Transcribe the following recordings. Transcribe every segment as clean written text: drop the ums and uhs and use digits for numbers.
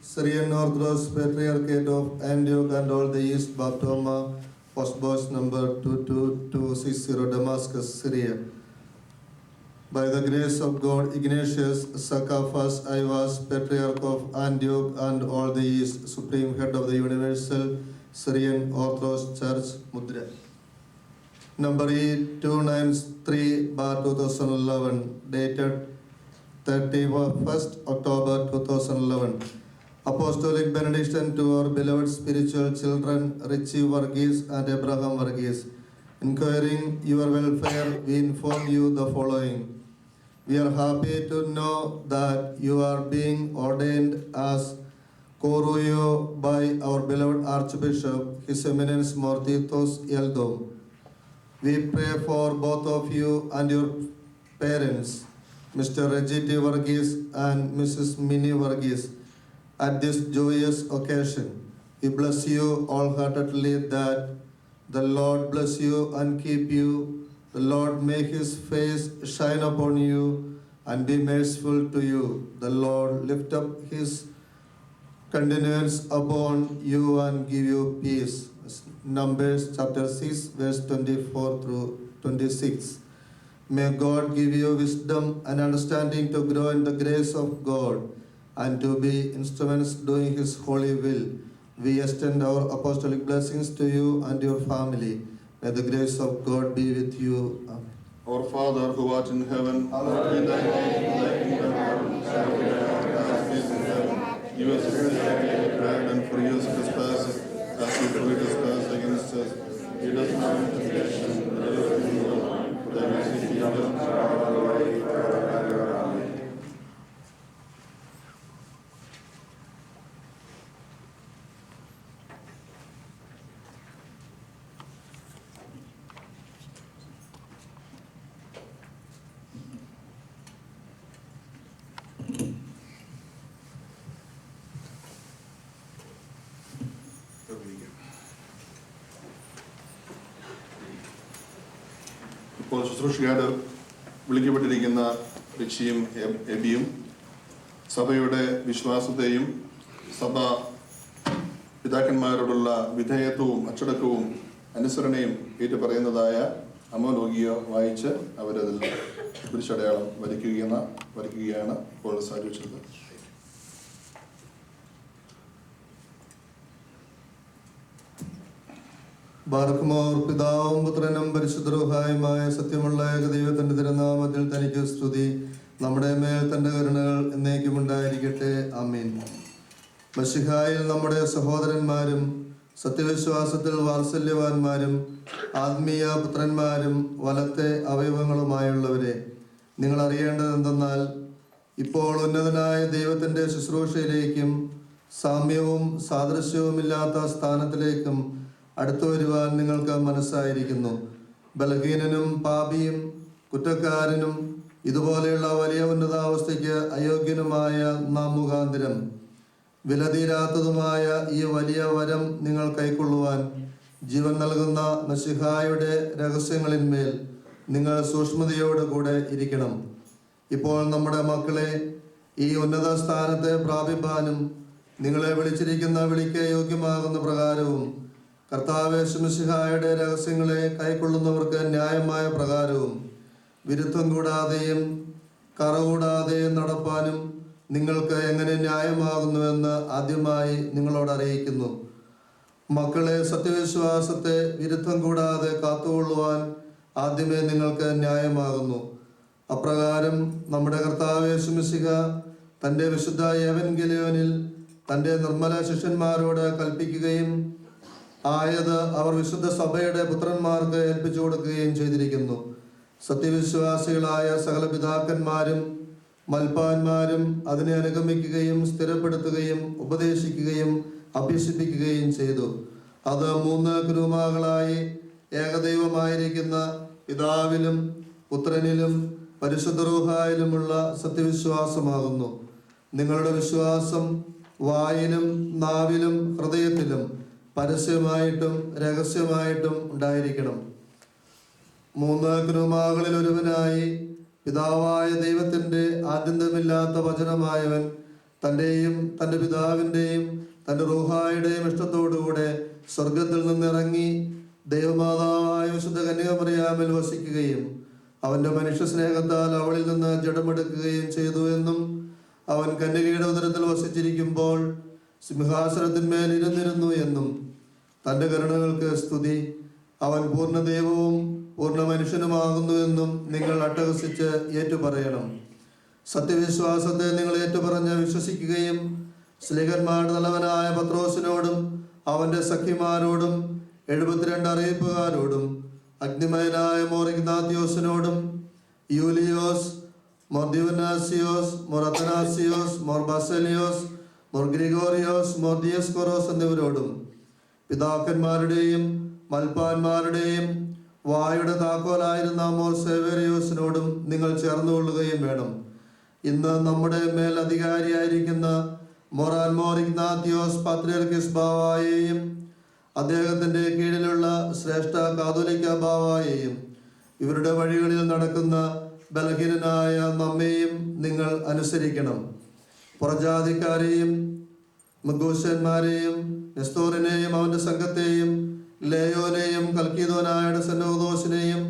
Syrian Orthodox Patriarchate of Antioch and all the East, Baptoma, Postbox number 22260, Damascus, Syria. By the grace of God, Ignatius Sakafas, I was Patriarch of Antioch and all the East, Supreme Head of the Universal Syrian Orthodox Church, Mudra. Number E293/2011, dated 31st October 2011. Apostolic benediction to our beloved spiritual children Richie Varghese and Abraham Varghese. Inquiring your welfare, we inform you the following. We are happy to know that you are being ordained as Koruyo by our beloved Archbishop, His Eminence Mortitos Eldom. We pray for both of you and your parents, Mr. Reggie T. Varghese and Mrs. Minnie Varghese, at this joyous occasion. We bless you wholeheartedly that the Lord bless you and keep you. The Lord make his face shine upon you and be merciful to you. The Lord lift up his countenance upon you and give you peace. Numbers chapter 6 verse 24 through 26. May God give you wisdom and understanding to grow in the grace of God and to be instruments doing his holy will. We extend our apostolic blessings to you and your family. May the grace of God be with you. Amen. Our Father who art in heaven, hallowed be thy name. Thy kingdom come, thy will be done as it is in heaven. Give us this day our daily bread and forgive us trespasses as we forgive trespass against us. Lead us not into temptation, but deliver us from evil. For thine is the kingdom, power, and glory forever and ever. Amen. ഇപ്പോൾ ശുശ്രൂഷകാർ വിളിക്കപ്പെട്ടിരിക്കുന്ന റിച്ചിയും എബിയും സഭയുടെ വിശ്വാസത്തെയും സഭ പിതാക്കന്മാരോടുള്ള വിധേയത്വവും അച്ചടക്കവും അനുസരണയും ഏറ്റുപറയുന്നതായ അമോലോകിയോ വായിച്ച് അവരതിൽ കുരിശടയാളം വരയ്ക്കുകയാണ് ഇപ്പോൾ സാധിച്ചത്. ബാർക്കുമോർ പിതാവും പുത്രനും പരിശുദ്ധരൂഹായുമായ സത്യമുള്ള ഏകദൈവത്തിന്റെ തിരുനാമത്തിൽ തനിക്ക് സ്തുതി. നമ്മുടെ മേൽ തന്റെ കരുണകൾ എന്നേക്കും ഉണ്ടായിരിക്കട്ടെ. ആമേൻ. മശിഹായിൽ നമ്മുടെ സഹോദരന്മാരും സത്യവിശ്വാസത്തിൽ വാത്സല്യവാന്മാരും ആത്മീയ പുത്രന്മാരും വലത്തെ അവയവങ്ങളുമായുള്ളവരെ, നിങ്ങൾ അറിയേണ്ടതെന്തെന്നാൽ ഇപ്പോൾ ഉന്നതനായ ദൈവത്തിന്റെ ശുശ്രൂഷയിലേക്കും സാമ്യവും സാദൃശ്യവുമില്ലാത്ത സ്ഥാനത്തിലേക്കും അടുത്തു വരുവാൻ നിങ്ങൾക്ക് മനസ്സായിരിക്കുന്നു. ബലഹീനനും പാപിയും കുറ്റക്കാരനും ഇതുപോലെയുള്ള വലിയ ഉന്നതാവസ്ഥയ്ക്ക് അയോഗ്യനുമായ നാം മുഖാന്തരം വിലതീരാത്തതുമായ ഈ വലിയ വരം നിങ്ങൾ കൈക്കൊള്ളുവാൻ ജീവൻ നൽകുന്ന മശിഹായുടെ രഹസ്യങ്ങളിന്മേൽ നിങ്ങൾ സൂക്ഷ്മതയോട് കൂടെ ഇരിക്കണം. ഇപ്പോൾ നമ്മുടെ മക്കളെ ഈ ഉന്നത സ്ഥാനത്തെ പ്രാപിപ്പാനും നിങ്ങളെ വിളിച്ചിരിക്കുന്ന വിളിക്ക് യോഗ്യമാകുന്ന പ്രകാരവും കർത്താവ് യേശുമിശിഹായുടെ രഹസ്യങ്ങളെ കൈക്കൊള്ളുന്നവർക്ക് ന്യായമായ പ്രകാരവും വിരുദ്ധം കൂടാതെയും കറകൂടാതെയും നടപ്പാനും നിങ്ങൾക്ക് എങ്ങനെ ന്യായമാകുന്നുവെന്ന് ആദ്യമായി നിങ്ങളോട് അറിയിക്കുന്നു. മക്കളെ സത്യവിശ്വാസത്തെ വിരുദ്ധം കൂടാതെ കാത്തുകൊള്ളുവാൻ ആദ്യമേ നിങ്ങൾക്ക് ന്യായമാകുന്നു. അപ്രകാരം നമ്മുടെ കർത്താവ് യേശുമിശിഹ തൻ്റെ വിശുദ്ധ ഏവൻഗേലിയോനിൽ തൻ്റെ നിർമ്മല ശിഷ്യന്മാരോട് കൽപ്പിക്കുകയും ആയത് അവർ വിശുദ്ധ സഭയുടെ പുത്രന്മാർക്ക് ഏൽപ്പിച്ചു കൊടുക്കുകയും ചെയ്തിരിക്കുന്നു. സത്യവിശ്വാസികളായ സകല പിതാക്കന്മാരും മൽപ്പാന്മാരും അതിനെ അനുഗമിക്കുകയും സ്ഥിരപ്പെടുത്തുകയും ഉപദേശിക്കുകയും അഭ്യസിപ്പിക്കുകയും ചെയ്തു. അത് 3 കുരുമാകളായി ഏകദൈവമായിരിക്കുന്ന പിതാവിലും പുത്രനിലും പരിശുദ്ധ റൂഹായിലുമുള്ള സത്യവിശ്വാസമാകുന്നു. നിങ്ങളുടെ വിശ്വാസം വായിലും നാവിലും ഹൃദയത്തിലും പരസ്യമായിട്ടും രഹസ്യമായിട്ടും ഉണ്ടായിരിക്കണം. 3 കുരുമാകളിൽ ഒരുവനായി പിതാവായ ദൈവത്തിൻ്റെ ആദ്യന്തമില്ലാത്ത വചനമായവൻ തൻ്റെയും തൻ്റെ പിതാവിൻ്റെയും തൻ്റെ റൂഹായുടെയും ഇഷ്ടത്തോടുകൂടെ സ്വർഗത്തിൽ നിന്നിറങ്ങി ദൈവമാതാവായ വിശുദ്ധ കന്യകമറിയാമിൽ വസിക്കുകയും അവൻ്റെ മനുഷ്യ സ്നേഹത്താൽ അവളിൽ നിന്ന് ജഡമെടുക്കുകയും ചെയ്തു എന്നും അവൻ കന്യകയുടെ ഉദരത്തിൽ വസിച്ചിരിക്കുമ്പോൾ സിംഹാസനത്തിന്മേൽ ഇരുന്നിരുന്നു എന്നും തൻ്റെ കരുണകൾക്ക് സ്തുതി, അവൻ പൂർണ്ണ ദൈവവും പൂർണ്ണ മനുഷ്യനുമാകുന്നു എന്നും നിങ്ങൾ അട്ടഹസിച്ച് ഏറ്റുപറയണം. സത്യവിശ്വാസത്തെ നിങ്ങൾ ഏറ്റുപറഞ്ഞ് വിശ്വസിക്കുകയും സ്ലീഹന്മാരുടെ തലവനായ പത്രോസിനോടും അവൻ്റെ സഖിമാരോടും 72 അറിയിപ്പുകാരോടും അഗ്നിമയനായ മോർ ഇഗ്നാത്യോസിനോടും യൂലിയോസ്, മോർ ദിവനാസിയോസ്, മോർ അത്തനാസിയോസ്, മോർ ബാസലിയോസ്, മോർ ഗ്രിഗോറിയോസ്, മോർ ദിയസ്കോറോസ് എന്നിവരോടും പിതാക്കന്മാരുടെയും മൽപ്പാന്മാരുടെയും വായുടെ താക്കോലായിരുന്ന മോർ സേവേറിയോസിനോടും നിങ്ങൾ ചേർന്നുകൊള്ളുകയും വേണം. ഇന്ന് നമ്മുടെ മേൽ അധികാരിയായിരിക്കുന്ന മൊറാൻ മോർ ഇഗ്നാത്യോസ് പാത്രിയർക്കിസ് ബാവായെയും അദ്ദേഹത്തിൻ്റെ കീഴിലുള്ള ശ്രേഷ്ഠ കാതോലിക്ക ബാവായെയും ഇവരുടെ വഴികളിൽ നടക്കുന്ന ബലഹീനനായ നമ്മെയും നിങ്ങൾ അനുസരിക്കണം. പുറജാതിക്കാരെയും മഗൂശന്മാരെയും നെസ്തോറിനെയും അവൻ്റെ സംഘത്തെയും ലേയോനെയും കൽക്കീദോനായുടെ സെനോദോസിനെയും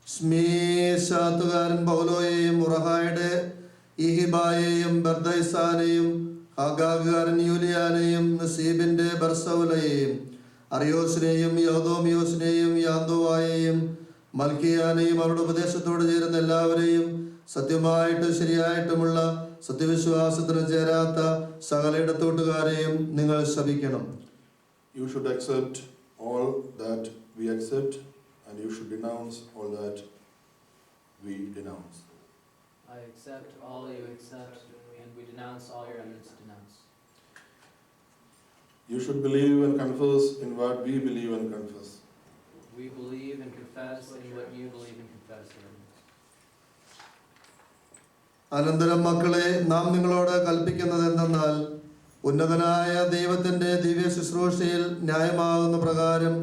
സ്മീശാത്തുകാരൻ പൗലോയെയും ഉറഹായുടെ ഈഹിബായെയും ബർദൈസാനെയും ആഗാഗുകാരൻ യൂലിയാനെയും നസീബിൻ്റെ ബർസൗലയെയും അറിയോസിനെയും യോദോമിയോസിനെയും യാന്തോവായെയും മൽക്കിയാനെയും അവരുടെ ഉപദേശത്തോട് ചേരുന്ന എല്ലാവരെയും സത്യമായിട്ട് ശരിയായിട്ടുമുള്ള സത്യവിശ്വാസത്തിന് ചേരാത്ത സകല ഇടത്തോട്ടുകാരെയും നിങ്ങൾ ശപിക്കണം. You should accept all that we accept, and you should denounce all that we denounce. I accept all you accept, and we denounce all your eminence denounce. You should believe and confess in what we believe and confess. We believe and confess in what you believe and confess, Your Eminence. അനന്തരം മക്കളെ, നാം നിങ്ങളോട് കൽപ്പിക്കുന്നത് എന്തെന്നാൽ ഉന്നതനായ ദൈവത്തിൻ്റെ ദിവ്യ ശുശ്രൂഷയിൽ ന്യായമാകുന്ന പ്രകാരം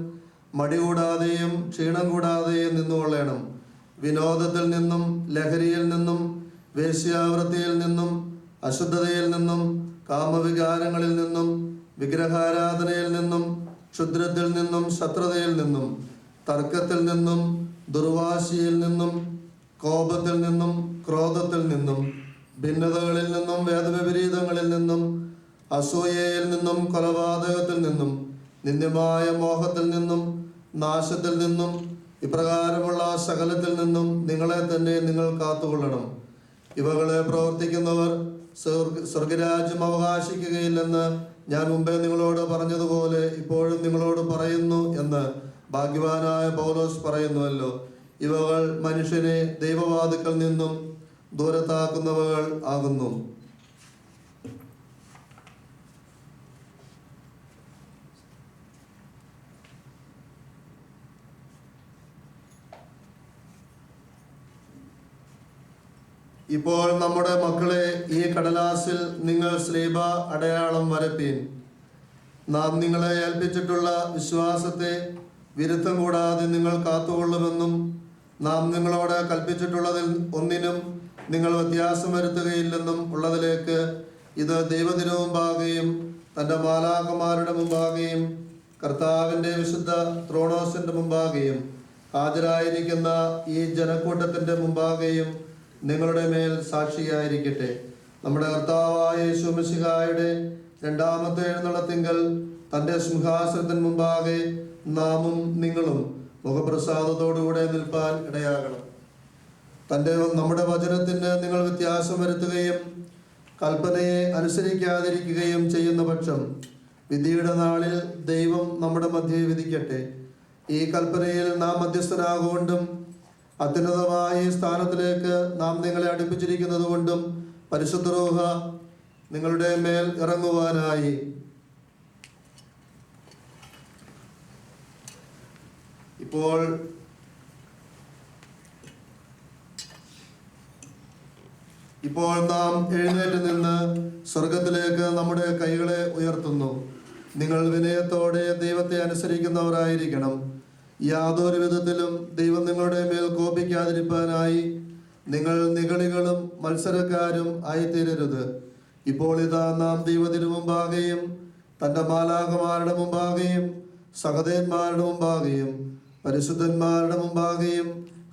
മടി കൂടാതെയും ക്ഷീണം കൂടാതെയും നിന്നുകൊള്ളണം. വിനോദത്തിൽ നിന്നും ലഹരിയിൽ നിന്നും വേശ്യാവൃത്തിയിൽ നിന്നും അശുദ്ധതയിൽ നിന്നും കാമവികാരങ്ങളിൽ നിന്നും വിഗ്രഹാരാധനയിൽ നിന്നും ക്ഷുദ്രത്തിൽ നിന്നും ശത്രുതയിൽ നിന്നും തർക്കത്തിൽ നിന്നും ദുർവാശിയിൽ നിന്നും കോപത്തിൽ നിന്നും ക്രോധത്തിൽ നിന്നും ഭിന്നതകളിൽ നിന്നും വേദവിപരീതങ്ങളിൽ നിന്നും അസൂയയിൽ നിന്നും കൊലപാതകത്തിൽ നിന്നും നിന്ദ്യമായ മോഹത്തിൽ നിന്നും നാശത്തിൽ നിന്നും ഇപ്രകാരമുള്ള സകലത്തിൽ നിന്നും നിങ്ങളെ തന്നെ നിങ്ങൾ കാത്തുകൊള്ളണം. ഇവകളെ പ്രവർത്തിക്കുന്നവർ സ്വർഗരാജ്യം അവകാശിക്കുകയില്ലെന്ന് ഞാൻ മുമ്പേ നിങ്ങളോട് പറഞ്ഞതുപോലെ ഇപ്പോഴും നിങ്ങളോട് പറയുന്നു എന്ന് ഭാഗ്യവാനായ പൗലോസ് പറയുന്നുവല്ലോ. ഇവകൾ മനുഷ്യനെ ദൈവവാദിക്കൽ നിന്നും ദൂരത്താക്കുന്നവകൾ ആകുന്നു. ഇപ്പോൾ നമ്മുടെ മക്കളെ, ഈ കടലാസിൽ നിങ്ങൾ ശ്ലീബ അടയാളം വരപ്പീൻ. നാം നിങ്ങളെ ഏൽപ്പിച്ചിട്ടുള്ള വിശ്വാസത്തെ വിരുദ്ധം കൂടാതെ നിങ്ങൾ കാത്തുകൊള്ളുമെന്നും നാം നിങ്ങളോട് കൽപ്പിച്ചിട്ടുള്ളതിൽ ഒന്നിനും നിങ്ങൾ വ്യത്യാസം വരുത്തുകയില്ലെന്നും ഉള്ളതിലേക്ക് ഇത് ദൈവത്തിനു മുമ്പാകെയും തൻ്റെ മാലാഖമാരുടെ മുമ്പാകെയും കർത്താവിൻ്റെ വിശുദ്ധ ത്രോണോസിൻ്റെ മുമ്പാകെയും ഹാജരായിരിക്കുന്ന ഈ ജനക്കൂട്ടത്തിൻ്റെ മുമ്പാകെയും നിങ്ങളുടെ മേൽ സാക്ഷിയായിരിക്കട്ടെ. നമ്മുടെ കർത്താവായ യേശു മിശിഹായുടെ രണ്ടാമത്തെ എഴുന്നള്ളത്തിങ്കൽ തൻ്റെ സിംഹാസനത്തിന് മുമ്പാകെ നാമും നിങ്ങളും മുഖപ്രസാദത്തോടുകൂടെ നിൽപ്പാൻ ഇടയാകണം. നമ്മുടെ വചനത്തിന് നിങ്ങൾ വ്യത്യാസം വരുത്തുകയും കൽപ്പനയെ അനുസരിക്കാതിരിക്കുകയും ചെയ്യുന്ന പക്ഷം വിധിയുടെ നാളിൽ ദൈവം നമ്മുടെ മധ്യേ വിധിക്കട്ടെ. ഈ കൽപ്പനയിൽ നാം മധ്യസ്ഥനാകൊണ്ടും അത്യുന്നതമായ ഈ സ്ഥാനത്തിലേക്ക് നാം നിങ്ങളെ അടുപ്പിച്ചിരിക്കുന്നത് കൊണ്ടും പരിശുദ്ധ റൂഹ നിങ്ങളുടെ മേൽ ഇറങ്ങുവാനായി ഇപ്പോൾ നാം എഴുന്നേറ്റ് നിന്ന് സ്വർഗത്തിലേക്ക് നമ്മുടെ കൈകളെ ഉയർത്തുന്നു. നിങ്ങൾ വിനയത്തോടെ ദൈവത്തെ അനുസരിക്കുന്നവരായിരിക്കണം. യാതൊരു വിധത്തിലും ദൈവം നിങ്ങളുടെ മേൽ കോപിക്കാതിരിക്കാനായി നിങ്ങൾ നിഗളികളും മത്സരക്കാരും ആയിത്തീരരുത്. ഇപ്പോൾ ഇതാ നാം ദൈവത്തിനു മുമ്പാകെയും തന്റെ മാലാഖമാരുടെ മുമ്പാകെയും സഹദേന്മാരുടെ മുമ്പാകെയും പരിശുദ്ധന്മാരുടെ മുമ്പാകെയും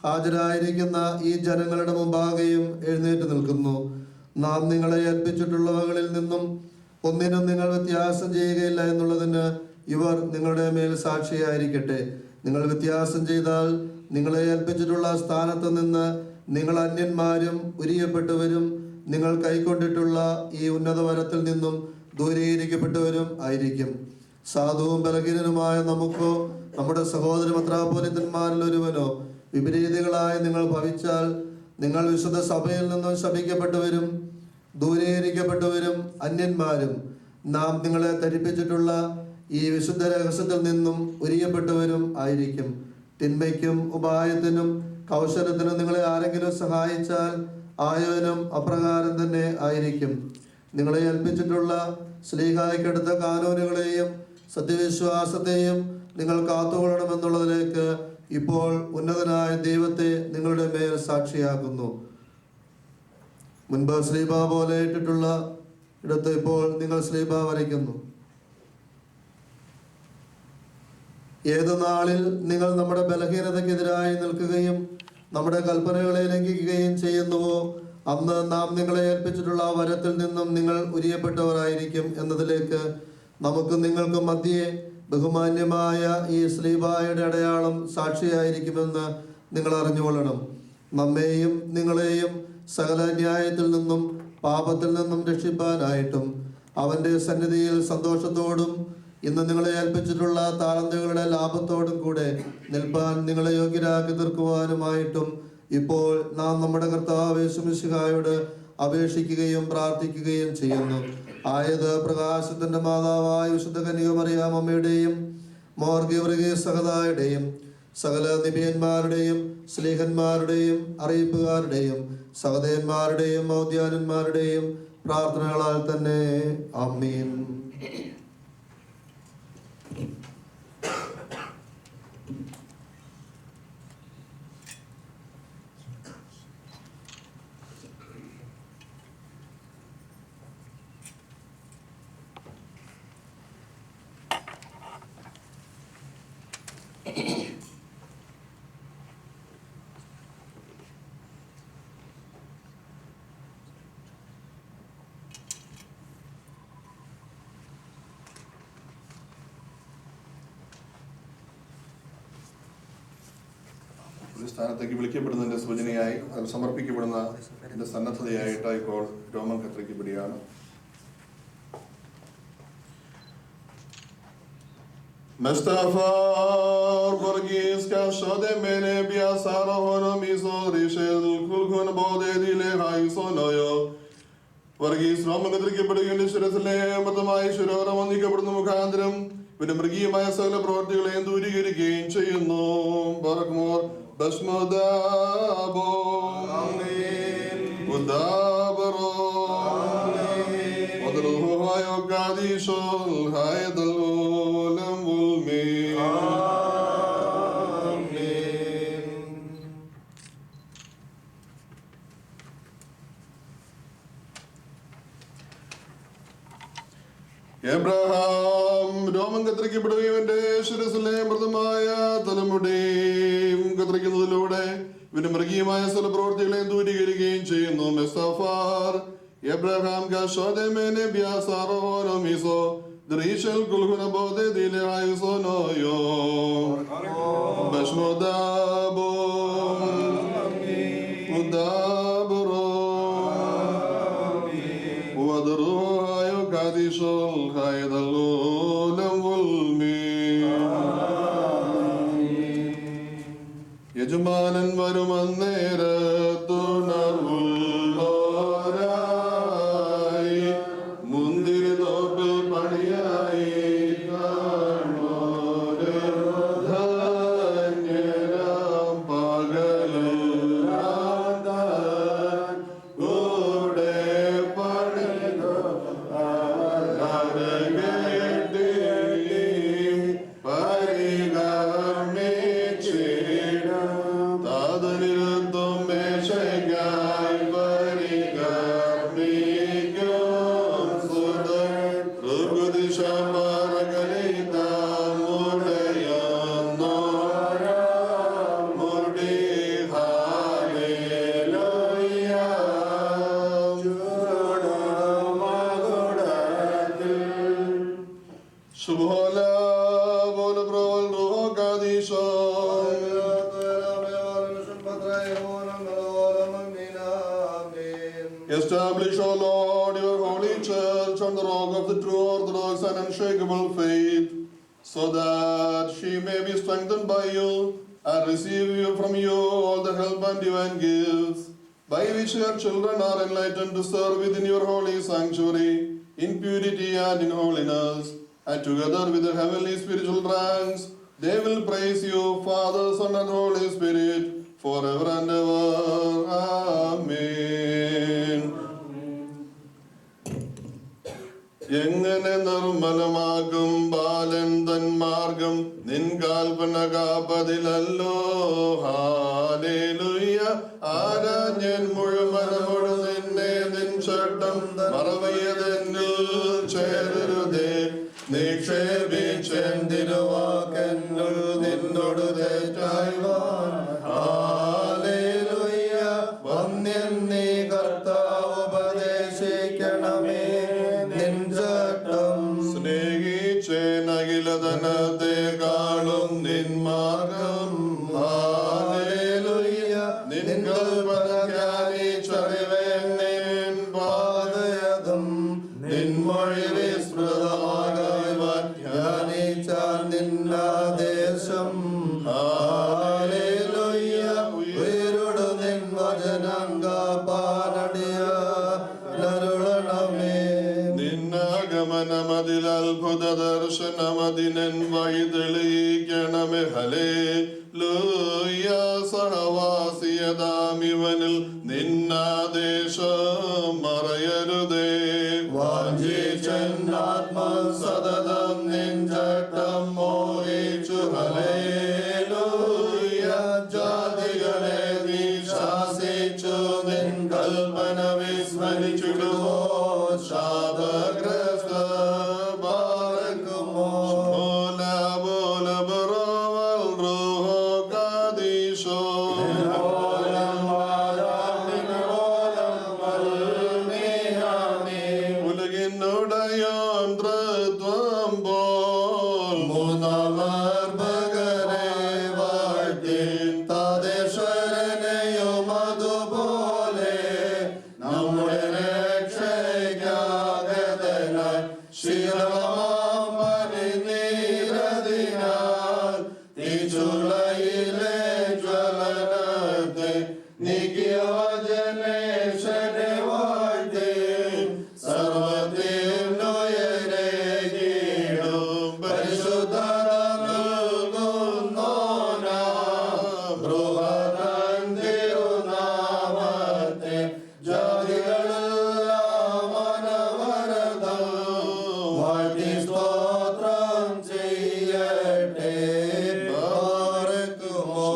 ഹാജരായിരിക്കുന്ന ഈ ജനങ്ങളുടെ മുമ്പാകെയും എഴുന്നേറ്റ് നിൽക്കുന്നു. നാം നിങ്ങളെ ഏൽപ്പിച്ചിട്ടുള്ളവകളിൽ നിന്നും ഒന്നിനും നിങ്ങൾ വ്യത്യാസം ചെയ്യുകയില്ല എന്നുള്ളതിന് ഇവർ നിങ്ങളുടെ മേൽ സാക്ഷിയായിരിക്കട്ടെ. നിങ്ങൾ വ്യത്യാസം ചെയ്താൽ നിങ്ങളെ ഏൽപ്പിച്ചിട്ടുള്ള സ്ഥാനത്ത് നിന്ന് നിങ്ങൾ അന്യന്മാരും ഉരിയപ്പെട്ടവരും നിങ്ങൾ കൈക്കൊണ്ടിട്ടുള്ള ഈ ഉന്നത വരത്തിൽ നിന്നും ദൂരീകരിക്കപ്പെട്ടവരും ആയിരിക്കും. സാധുവും ബലഹീനനുമായ നമുക്കോ നമ്മുടെ സഹോദര മെത്രാപ്പോലീത്തന്മാരിൽ ഒരുവനോ വിപരീതികളായി നിങ്ങൾ ഭവിച്ചാൽ നിങ്ങൾ വിശുദ്ധ സഭയിൽ നിന്നും ശപിക്കപ്പെട്ടവരും ദൂരീകരിക്കപ്പെട്ടവരും അന്യന്മാരും നാം നിങ്ങളെ ധരിപ്പിച്ചിട്ടുള്ള ഈ വിശുദ്ധ രഹസ്യത്തിൽ നിന്നും ഉരിയപ്പെട്ടവരും ആയിരിക്കും. തിന്മയ്ക്കും ഉപായത്തിനും കൗശലത്തിനും നിങ്ങളെ ആരെങ്കിലും സഹായിച്ചാൽ ആയോനും അപ്രകാരം തന്നെ ആയിരിക്കും. നിങ്ങളെ ഏൽപ്പിച്ചിട്ടുള്ള ശ്ലീഹായ്ക്കടുത്ത കാനൂനുകളെയും സത്യവിശ്വാസത്തെയും നിങ്ങൾ കാത്തുകൊള്ളണമെന്നുള്ളതിലേക്ക് ഇപ്പോൾ ഉന്നതനായ ദൈവത്തെ നിങ്ങളുടെ മേൽ സാക്ഷിയാക്കുന്നു. മുൻപ് ശ്ലീബ പോലെ ഇട്ടിട്ടുള്ള ഇടത്ത് ഇപ്പോൾ നിങ്ങൾ ശ്ലീബ വരയ്ക്കുന്നു. ഏതു നാളിൽ നിങ്ങൾ നമ്മുടെ ബലഹീനതയ്ക്കെതിരായി നിൽക്കുകയും നമ്മുടെ കൽപ്പനകളെ ലംഘിക്കുകയും ചെയ്യുന്നുവോ അന്ന് നാം നിങ്ങളെ ഏൽപ്പിച്ചിട്ടുള്ള വരത്തിൽ നിന്നും നിങ്ങൾ ഉരിയപ്പെട്ടവരായിരിക്കും എന്നതിലേക്ക് നമുക്ക് നിങ്ങൾക്ക് മധ്യേ ബഹുമാന്യമായ ഈ ശ്ലീബായുടെ അടയാളം സാക്ഷിയായിരിക്കുമെന്ന് നിങ്ങൾ അറിഞ്ഞുകൊള്ളണം. നമ്മെയും നിങ്ങളെയും സകല ന്യായത്തിൽ നിന്നും പാപത്തിൽ നിന്നും രക്ഷിപ്പാനായിട്ടും അവന്റെ സന്നിധിയിൽ സന്തോഷത്തോടും ഇന്ന് നിങ്ങളെ ഏൽപ്പിച്ചിട്ടുള്ള താലന്തുകളുടെ ലാഭത്തോടും കൂടെ നിൽപ്പാൻ നിങ്ങളെ യോഗ്യരാക്കി തീർക്കുവാനുമായിട്ടും ഇപ്പോൾ നാം നമ്മുടെ കർത്താവ് യേശുമിശിഹായോട് അപേക്ഷിക്കുകയും പ്രാർത്ഥിക്കുകയും ചെയ്യുന്നു. ആയത് പ്രകാശത്തിന്റെ മാതാവായ വിശുദ്ധ കന്യകമറിയാം അമ്മയുടെയും മോർ ഗീവർഗീസ് സഹദായുടെയും സകല നിബിയന്മാരുടെയും സ്ലീഹന്മാരുടെയും അറിയിപ്പുകാരുടെയും സഹദേന്മാരുടെയും ഔദ്യാനന്മാരുടെയും പ്രാർത്ഥനകളാൽ തന്നെ ആമീൻ. സ്ഥാനത്തേക്ക് വിളിക്കപ്പെടുന്നതിന്റെ സൂചനയായി അത് സമർപ്പിക്കപ്പെടുന്ന എന്റെ സന്നദ്ധതയായിട്ട് ഇപ്പോൾ രോമം കത്തിരിക്കപ്പെടുകയാണ്. Mestafar Borgis Kashode Mene Biasara Honomiso Rishel Kulkun Bode Dile Haisonoyo Borgis രോമകത്തിരിക്കപ്പെടുകയും ശിരസിലെ മതമായ ശിരോരം വന്ദിക്കപ്പെടുന്ന മുഖാന്തരം പിന്നെ മൃഗീയമായ സകല പ്രവർത്തികളെയും ദൂരീകരിക്കുകയും ചെയ്യുന്നു. ബറക്മോർ ബസ്മദാബോ ഉദാബറോ വദറുഹായോ ഖാദിഷോൽ ഹൈദൽ ഉലം ഉൽമി എബ്രഹാം രോമം കത്തിരിക്കപ്പെടുകയും എന്റെ ശിരസിലെ മൃദമായ തലമുടിയും കത്തിരിക്കുന്നതിലൂടെ ഇവന്റെ മൃഗീയമായ സ്ഥല പ്രവർത്തികളെയും ദൂരീകരിക്കുകയും ചെയ്യുന്നു. മെസ്തഫാർ എബ്രഹാം കശോദമേനെ ബ്യാസാറോനോമിസോ ദൃശ്യൽ കുൽഹുനബോധെ ദിലെ ആയുസോനോയോ ബഷ്മോദാബോ ഉദാബറോ വദറുഹായോ ഖാദിഷോൽ ഹൈദൽ ഉലം ഉൽമി യജമാനൻ വരുമന്നേരത്തുണർവുള്ളോരായി മുന്തിരിതോപ്പിൽ പണിയായി കാണോരെ ധന്യരാം പകലെല്ലാം താൻ കൂടെ പണിതോ പരിഗമിച്ചിട താതനിരുദ്ധ Subhala bola brol roho kadisha. Establish, O Lord, your holy church on the rock of the true orthodox and unshakable faith, so that she may be strengthened by you and receive from you all the help and divine gifts, by which your children are enlightened to serve within your holy sanctuary, in purity and in holiness, and together with the heavenly spiritual ranks, they will praise you, Father, Son, and Holy Spirit, forever and ever. Amen. എങ്ങനെ നിർമ്മലമാകും ബാലൻ തൻ മാർഗം നിൻ കാൽപ്പന കാപ്പതിലല്ലോ. Hallelujah. ആരാഞ്ഞൻ മുഴുവനമൊഴു നിന്നെ നിൻ ചട്ടം മറവയതെന്നിൽ ചേരരുതേ. നിക്ഷേപിച്ചെന്തിരുവാക്കെന്നുൾ നിന്നോട് തെറ്റായ്വാൻ. Hallelujah. വന്യൻ നീ കർത്താവ് ഉപദേശിക്കണമേ നിൻ ചട്ടം. സ്നേഹിച്ചേനകിലധനത്തെക്കാളും നിൻ മാർഗം. ഹാലേലുയ്യ. നിൻ കൽപ്പന ധ്യാനിച്ചറിവേൻ നിൻ പാതയതും നിൻ മൊഴി വിസ്മൃതമാകാൻ ധ്യാനിച്ചാൽ നിന്നാദേശം. ഹാലേലുയ്യ. ഉയരുടു നിൻ വചനം കാപ്പാനടിയരുളണമേ. നിന്നാഗമനമതിൽ അത്ഭുത ദർശനമതിനൻ വഴി തെളിയിക്കണമേ. ഹല്ലേലൂയ. സഹവാസിയതാമിവനിൽ നിന്നാദേശം മറയരുതേ. വാഞ്ചിച്ചെന്നാത്മസതതം നിൻ ചട്ടം മോഹിച്ചു. ഹല്ലേലൂയ. ജാതികളെ നീ ശാസിച്ചു നിൻ കൽപ്പന വിസ്മരിച്ചിടുമോ. ശാപഗ്രസ്ത ബാരക്കുമോ. Bola Bola ബറോവൽ റൂഹോ കാദീശോ. ഉലകിന്നുടയോൻ ത്രിത്വം പോൽ മൂന്നാമർ ഭഗരെ വാഴ്ത്തി താദേശ്വരനെയും അതുപോലെ നമ്മുടെ രക്ഷയ്ക്കാഗതനായി ശിരമാമനിനീരതിനാൽ തീച്ചുളയിലെ ജ്വലനത്തെ നീക്കിയ വചനേശനെ വാഴ്ത്തി സർവ്വത്തിൽ നോയരെ കീഴും പരിശുദ്ധത നൽകുന്നോനാം ബൃഹദൻ തിരുനാമത്തെ ജാതികളെല്ലാം അനവരതം വാഴ്ത്തി സ്തോത്രം ചെയ്യട്ടെ. ബാരക്കുമോ.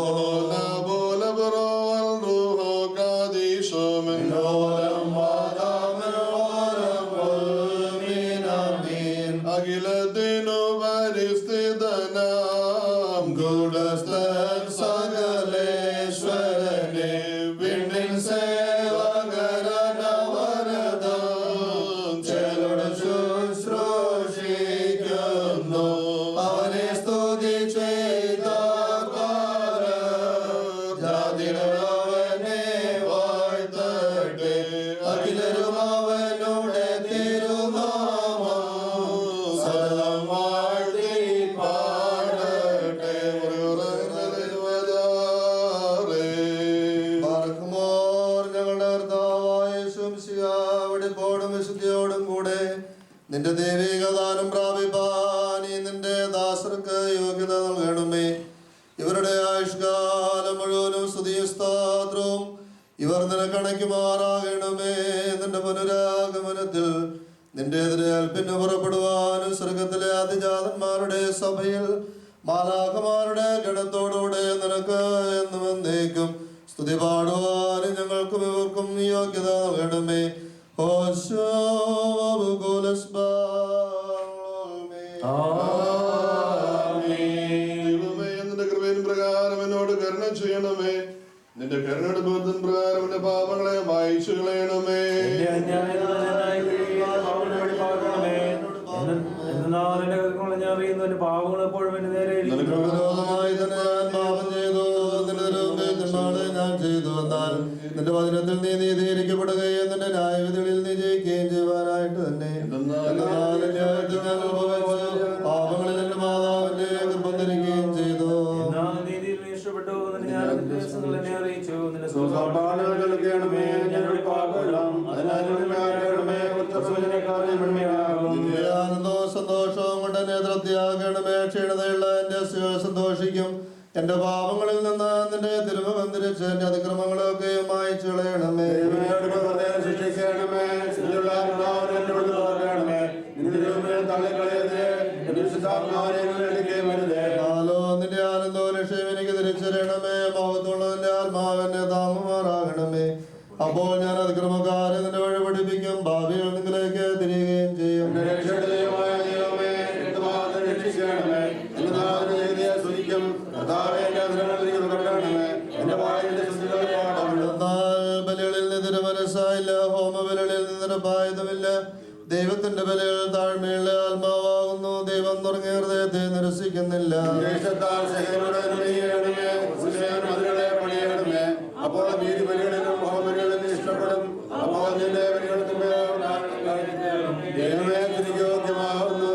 ബോല ബറോവൽ റൂഹോ കാദീശോ. മിന്നോലം വാദാമിനോലം ഉൽമീനമീൻ. അഖിലത്തിനു പരിസ്ഥിതനാം ഗൂഢസ്ഥൻ സകലേശ്വരനെ വിണ്ണിൻ സേവകരനവരതം ചെലുട ശുശ്രൂഷിക്കുന്നു. അവനെ സ്തുതി ചെയ്താൽ ജാതികളവനെ വാഴ്ത്തട്ടെ. അഖിലരും അവനുടെ തിരുനാമം സദാ വാഴ്ത്തി പാടട്ടെ. പാർക്കുമോർ ഞങ്ങളുടെ കർത്താവായ യേശുമിശിഹായുടെ പോടും വിശുദ്ധിയോടും കൂടെ നിന്റെ ദൈവിക ദാനം പ്രാപിപ്പാൻ ഈ നിന്റെ ദാസർക്ക് യോഗ്യത നൽകണമേ. ഇവരുടെ ആയുഷ്കാലം മുഴുവനും സ്തുതിയും സ്തോത്രവും ഇവർ നിനക്കണയ്ക്കുമാറാകണമേ. നിന്റെ പുനരാഗമനത്തിൽ നിന്റെ എതിരേൽപ്പിന് പുറപ്പെടുവാനും സ്വർഗത്തിലെ അതിജാതന്മാരുടെ സഭയിൽ മാലാഖമാരുടെ ഗണത്തോടുകൂടെ നിനക്ക് എന്നും എന്നേക്കും സ്തുതി പാടുവാനും ഞങ്ങൾക്കും ഇവർക്കും യോഗ്യത നൽകണമേ. ഹോശോ നിന്റെ കൃപയിൻ പ്രകാരം എന്നോട് കരുണ ചെയ്യണമേ. നിന്റെ കരുണയുടെ ബോധം പ്രകാരം എന്റെ പാപങ്ങളെ മായിച്ചു കളയണമേ. എന്റെ നിവൃത്തിയാകണമേ. ക്ഷീണതയുള്ള എന്റെ അസ്ഥികൾ സന്തോഷിക്കും. എന്റെ പാപങ്ങളിൽ നിന്ന് നിന്റെ തിരുമുഖം തിരിച്ച് എന്റെ അതിക്രമങ്ങളൊക്കെ മായ്ച്ചു കളയണമേ. നിന്റെ ആനന്ദവും ലക്ഷ്യം എനിക്ക് തിരിച്ചറിയണമേ. മഹത്വമുള്ളതിന്റെ ആത്മാവിനെ താങ്ങുമാറാകണമേ. അപ്പോൾ ഞാൻ അതിക്രമക്കാരെ നിന്റെ വഴി പഠിപ്പിക്കും, ഭാവികൾ നിങ്ങളിലേക്ക് തിരികുകയും ചെയ്യും. ബലികളിൽ നിന്നൊരു മനസ്സായില്ല, ഹോമബലികളിൽ നിന്നൊരു പായുധമില്ല. ദൈവത്തിന്റെ ബലികൾ താഴ്മയുള്ള ആത്മാവാകുന്നു. ദൈവം തുടങ്ങിയ ഹൃദയത്തെ നിരസിക്കുന്നില്ല. അപ്പോൾ വീതി ബലികളിലും ഹോമബലികളിലും ഇഷ്ടപ്പെടും. അപ്പോൾ നിന്റെ യോഗ്യമാകുന്നു.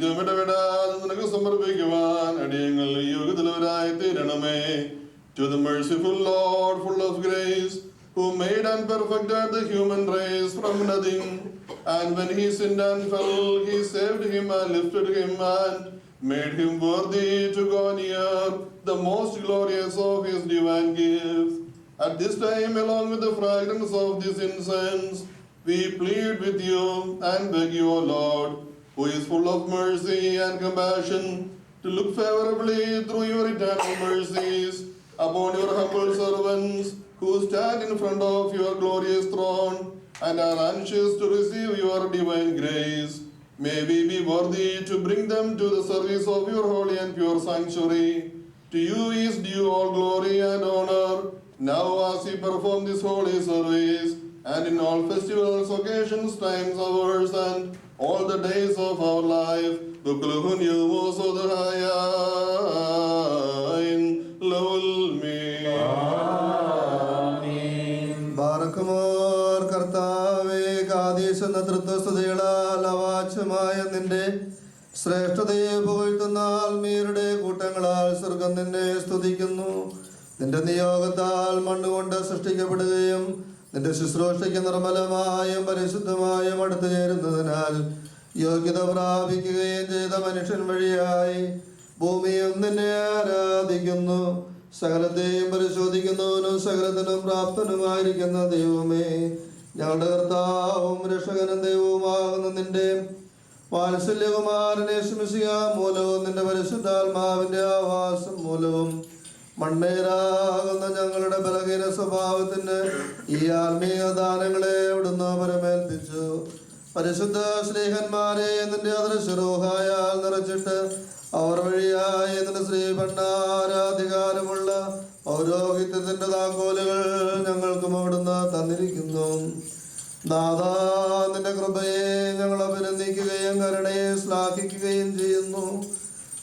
നിത്യവും ഇടപെടാതെ നിനക്ക് സമർപ്പിക്കുവാൻ അടിയങ്ങൾ യോഗ്യതയുള്ളവരായി തീരണമേ. To the merciful Lord, full of grace, who made and perfected the human race from nothing, and when he sinned and fell, he saved him and lifted him and made him worthy to go near the most glorious of his divine gifts. At this time, along with the fragrance of this incense, we plead with you and beg you, O Lord, who is full of mercy and compassion, to look favorably through your eternal mercies upon your humble servants who stand in front of your glorious throne and are anxious to receive your divine grace. May we be worthy to bring them to the service of your holy and pure sanctuary. To you is due all glory and honor, now as we perform this holy service, and in all festivals, occasions, times, hours, and all the days of our life. Bukluhun yumoso dhayain lawal me. ബാറക്കുമോർ കർത്താവേ, കാദേശ നേതൃത്വസ്തുതികളാൽ അവാച്യമായ നിന്റെ ശ്രേഷ്ഠതയെ പുകഴ്ത്തുന്ന ആത്മീയരുടെ കൂട്ടങ്ങളാൽ സ്വർഗം നിന്നെ സ്തുതിക്കുന്നു. നിന്റെ നിയോഗത്താൽ മണ്ണുകൊണ്ട് സൃഷ്ടിക്കപ്പെടുകയും നിന്റെ ശുശ്രൂഷയ്ക്ക് നിർമ്മലമായും പരിശുദ്ധമായും അടുത്തു ചേരുന്നതിനാൽ യോഗ്യത പ്രാപിക്കുകയും ചെയ്ത മനുഷ്യൻ വഴിയായി ഭൂമിയും നിന്നെ ആരാധിക്കുന്നു. സകലത്തെയും പരിശോധിക്കുന്നവനും സകലത്തിനും പ്രാപ്തനുമായിരിക്കുന്ന ദൈവമേ, ഞങ്ങളുടെ കർത്താവും രക്ഷകനും ദൈവവുമാകുന്ന നിന്റെ വാത്സല്യകുമാരനെ ശമിസിക മൂലവും നിന്റെ പരിശുദ്ധാത്മാവിന്റെ ആവാസം മൂലവും മണ്ണേരാകുന്ന ഞങ്ങളുടെ ബലഹീന സ്വഭാവത്തിന് ഈ ആത്മീയ ദാനങ്ങളെ അവിടുന്ന് പരമേൽപ്പിച്ചു. പരിശുദ്ധ സ്നേഹന്മാരെ നിന്റെ അദൃശ്യരൂഹായാൽ നിറച്ചിട്ട് അവർ വഴിയായി നിന്റെ ശ്രീപണ്ണാരാധികാരമുള്ള പൗരോഹിത്യത്തിന്റെ താക്കോലുകൾ ഞങ്ങൾക്കും അവിടുന്ന് തന്നിരിക്കുന്നു. നാഥാ, നിന്റെ കൃപയെ ഞങ്ങൾ അഭിനന്ദിക്കുകയും കരുണയെ ശ്ലാഘിക്കുകയും ചെയ്യുന്നു.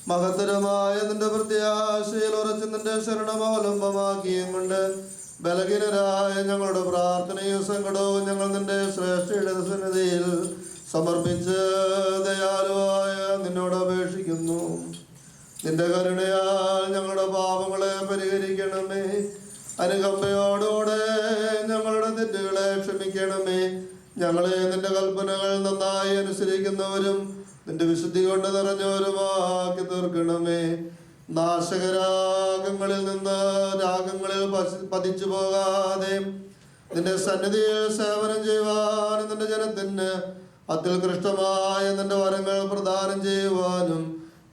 മഹത്തരമായ നിന്റെ പ്രത്യാശയിൽ ഉറച്ച് നിന്റെ ശരണമവലംബമാക്കിയും കൊണ്ട് ബലഹീനരായ ഞങ്ങളുടെ പ്രാർത്ഥനയും സങ്കടവും ഞങ്ങൾ നിന്റെ ശ്രേഷ്ഠയുടെ സന്നിധിയിൽ സമർപ്പിച്ച് ദയാലുവായ നിന്നോട് അപേക്ഷിക്കുന്നു. നിന്റെ കരുണയാൽ ഞങ്ങളുടെ പാപങ്ങളെ പരിഹരിക്കണമേ. അനുകമ്പയോടുകൂടെ ഞങ്ങളുടെ തെറ്റുകളെ ക്ഷമിക്കണമേ. ഞങ്ങളെ നിന്റെ കൽപ്പനകൾ നന്നായി അനുസരിക്കുന്നവരും നിന്റെ വിശുദ്ധി കൊണ്ട് നിറഞ്ഞവരുമാക്കി തീർക്കണമേ. നാശകരാഗങ്ങളിൽ നിന്ന് രാഗങ്ങളിൽ പതിച്ചു പോകാതെ നിന്റെ സന്നിധിയിൽ സേവനം ചെയ്യുവാനും നിന്റെ ജനത്തിന് അത്യുത്കൃഷ്ടമായ നിന്റെ വരങ്ങൾ പ്രദാനം ചെയ്യുവാനും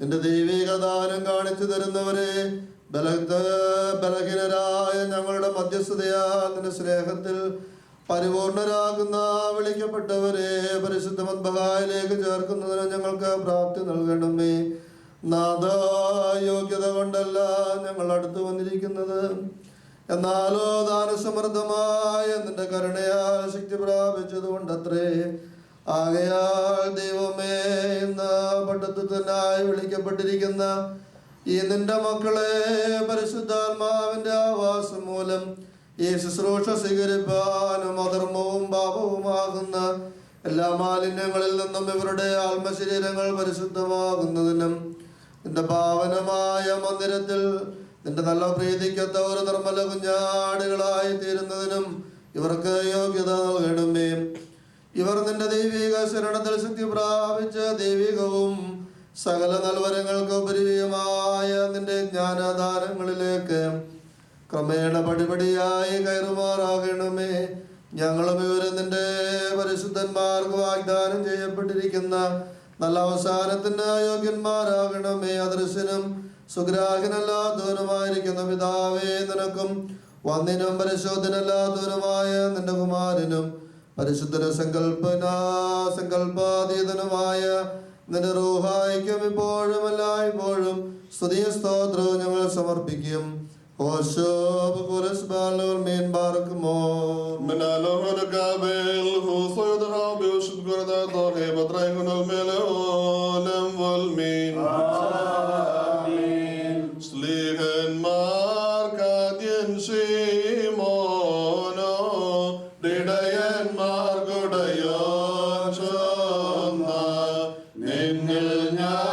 നിന്റെ ദൈവിക ദാനം കാണിച്ചു തരുന്നവരെ ബലഹീനരായ ഞങ്ങളുടെ മധ്യസ്ഥതയാൽ നിന്റെ സ്നേഹത്തിൽ പരിപൂർണരാകുന്ന വിളിക്കപ്പെട്ടവരെ പരിശുദ്ധ മദ്ബഹായിലേക്ക് ചേർക്കുന്നതിന് ഞങ്ങൾക്ക് പ്രാപ്തി നൽകണമേ. നാഥ, യോഗ്യത കൊണ്ടല്ല ഞങ്ങൾ അടുത്തു വന്നിരിക്കുന്നത്, എന്നാലോ ദാനസമൃദ്ധമായ നിന്റെ കരുണയാൽ ശക്തി പ്രാപിച്ചത് കൊണ്ടത്രേ. ആകയാൽ ദൈവമേ, ഇന്ന് പട്ടത്വത്തിനായി വിളിക്കപ്പെട്ടിരിക്കുന്ന ഈ നിന്റെ മക്കളെ പരിശുദ്ധാത്മാവിന്റെ ആവാസം മൂലം ഈ ശുശ്രൂഷ സ്വീകരിപ്പാനും അധർമ്മവും പാപവുമാകുന്ന എല്ലാ മാലിന്യങ്ങളിൽ നിന്നും ഇവരുടെ ആത്മശരീരങ്ങൾ പരിശുദ്ധമാകുന്നതിനും നിന്റെ പാവനമായ മന്ദിരത്തിൽ നിന്റെ നല്ല പ്രീതിക്കത്ത ഒരു നിർമ്മല കുഞ്ഞാടുകളായി തീരുന്നതിനും ഇവർക്ക് യോഗ്യത നൽകണമേ. ഇവർ നിന്റെ ദൈവിക ശരണത്തിൽ ശക്തി പ്രാപിച്ച് ദൈവികവും സകല നൽവരങ്ങൾക്ക് ഉപരിയമായ നിന്റെ ജ്ഞാനദാനങ്ങളിലേക്ക് ക്രമേണ പടിപടിയായി കയറുമാറാകണമേ. ഞങ്ങളും ഇവര് നിന്റെ പരിശുദ്ധന്മാർക്ക് വാഗ്ദാനം ചെയ്യപ്പെട്ടിരിക്കുന്ന നല്ല അവസാനത്തിന് യോഗ്യന്മാരാകണമേ. അദൃശ്യനും സുഗ്രാഹ്യനല്ലാത്തവനുമായിരിക്കുന്ന പിതാവേ, നിനക്കും വന്ദിനും പരിശോധനല്ലാത്തവനുമായ നിന്റെ കുമാരനും പരിശുദ്ധന സങ്കല്പാതീതനുമായ നിന്റെ റൂഹായിക്കും ഇപ്പോഴും എല്ലായ്പ്പോഴും സ്തുതിയും സ്തോത്രവും ഞങ്ങൾ സമർപ്പിക്കും. നിന്നിൽ ഞാൻ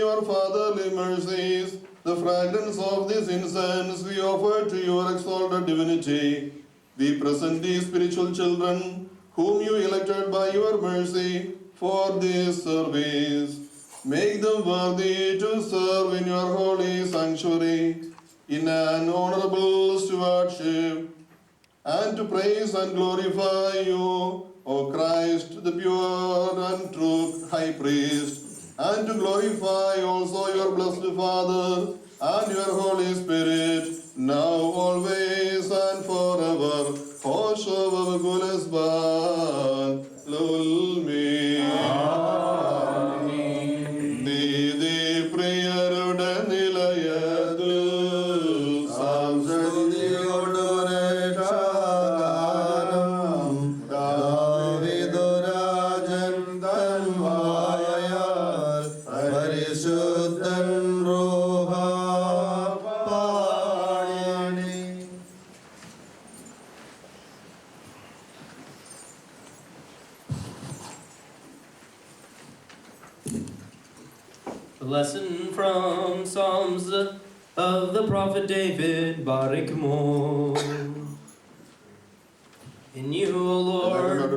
your fatherly mercies, the fragrance of this incense we offer to your exalted divinity. We present these spiritual children, whom you elected by your mercy for this service. Make them worthy to serve in your holy sanctuary in an honorable stewardship, and to praise and glorify you, O Christ, the pure and true High Priest, and to glorify also your blessed Father and your Holy Spirit, now, always, and forever. Hoshav Gulesban Lulmi. Nidhi Priyarudanilayadu A lesson from Psalms of the prophet David, Barak Mo. In you, O Lord, in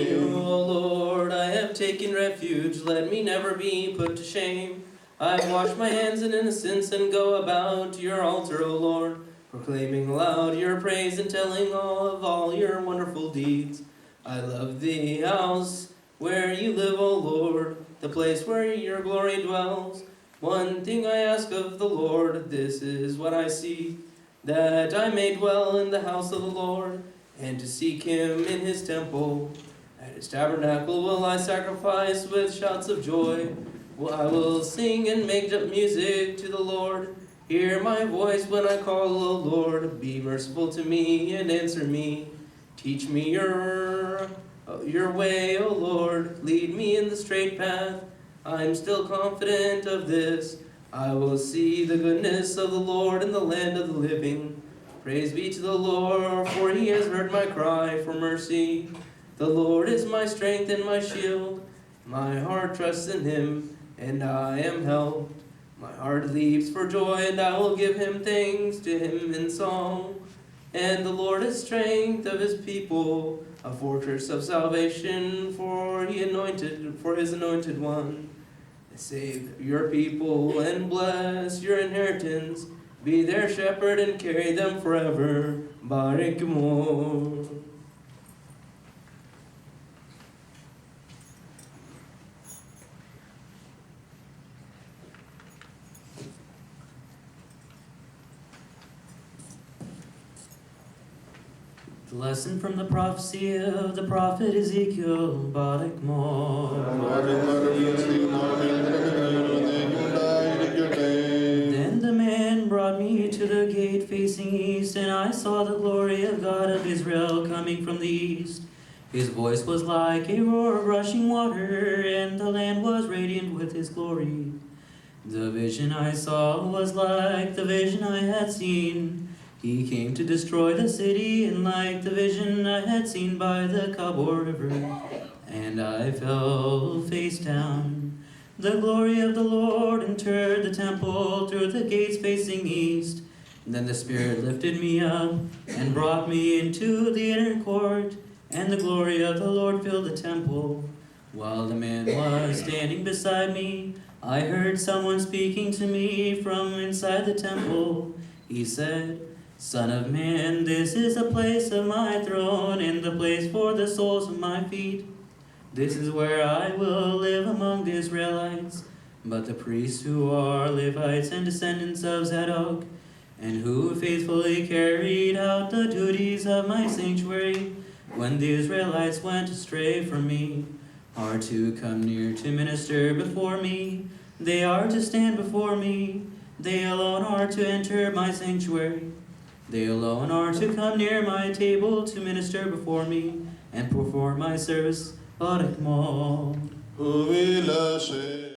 you, O Lord, I have taken refuge, let me never be put to shame. I have washed my hands in innocence and go about your altar, O Lord, proclaiming aloud your praise and telling all your wonderful deeds. I love the house where you live, O Lord, the place where your glory dwells. One thing I ask of the Lord, this is what I seek, that I may dwell in the house of the Lord, and to seek him in his temple. At his tabernacle will I sacrifice with shouts of joy. I will sing and make music to the Lord. Hear my voice when I call, O Lord. Be merciful to me and answer me. Teach me your way, O Lord. Lead me in the straight path. I'm still confident of this. I will see the goodness of the Lord in the land of the living. Praise be to the Lord, for he has heard my cry for mercy. The Lord is my strength and my shield. My heart trusts in him, and I am helped. My heart leaps for joy, and I will give him thanks to him in song. And the Lord is strength of his people, a fortress of salvation for his anointed one. Save your people and bless your inheritance. Be their shepherd and carry them forever. Barak Mo. The lesson from the prophecy of the prophet Ezekiel, Barak Mo. Then the man brought me to the gate facing east, and I saw the glory of God of Israel coming from the east. His voice was like a roar of rushing water, and the land was radiant with his glory. The vision I saw was like the vision I had seen. He came to destroy the city, and like the vision I had seen by the Kabor River, and I fell face down. The glory of the Lord entered the temple through the gates facing east. Then the Spirit lifted me up and brought me into the inner court, and the glory of the Lord filled the temple. While the man was standing beside me, I heard someone speaking to me from inside the temple. He said, Son of man, this is the place of my throne and the place for the soles of my feet. This is where I will live among the Israelites. But the priests who are Levites and descendants of Zadok, and who faithfully carried out the duties of my sanctuary, when the Israelites went astray from me, are to come near to minister before me. They are to stand before me. They alone are to enter my sanctuary. They alone are to come near my table to minister before me and perform my service. Barak Mo. Who will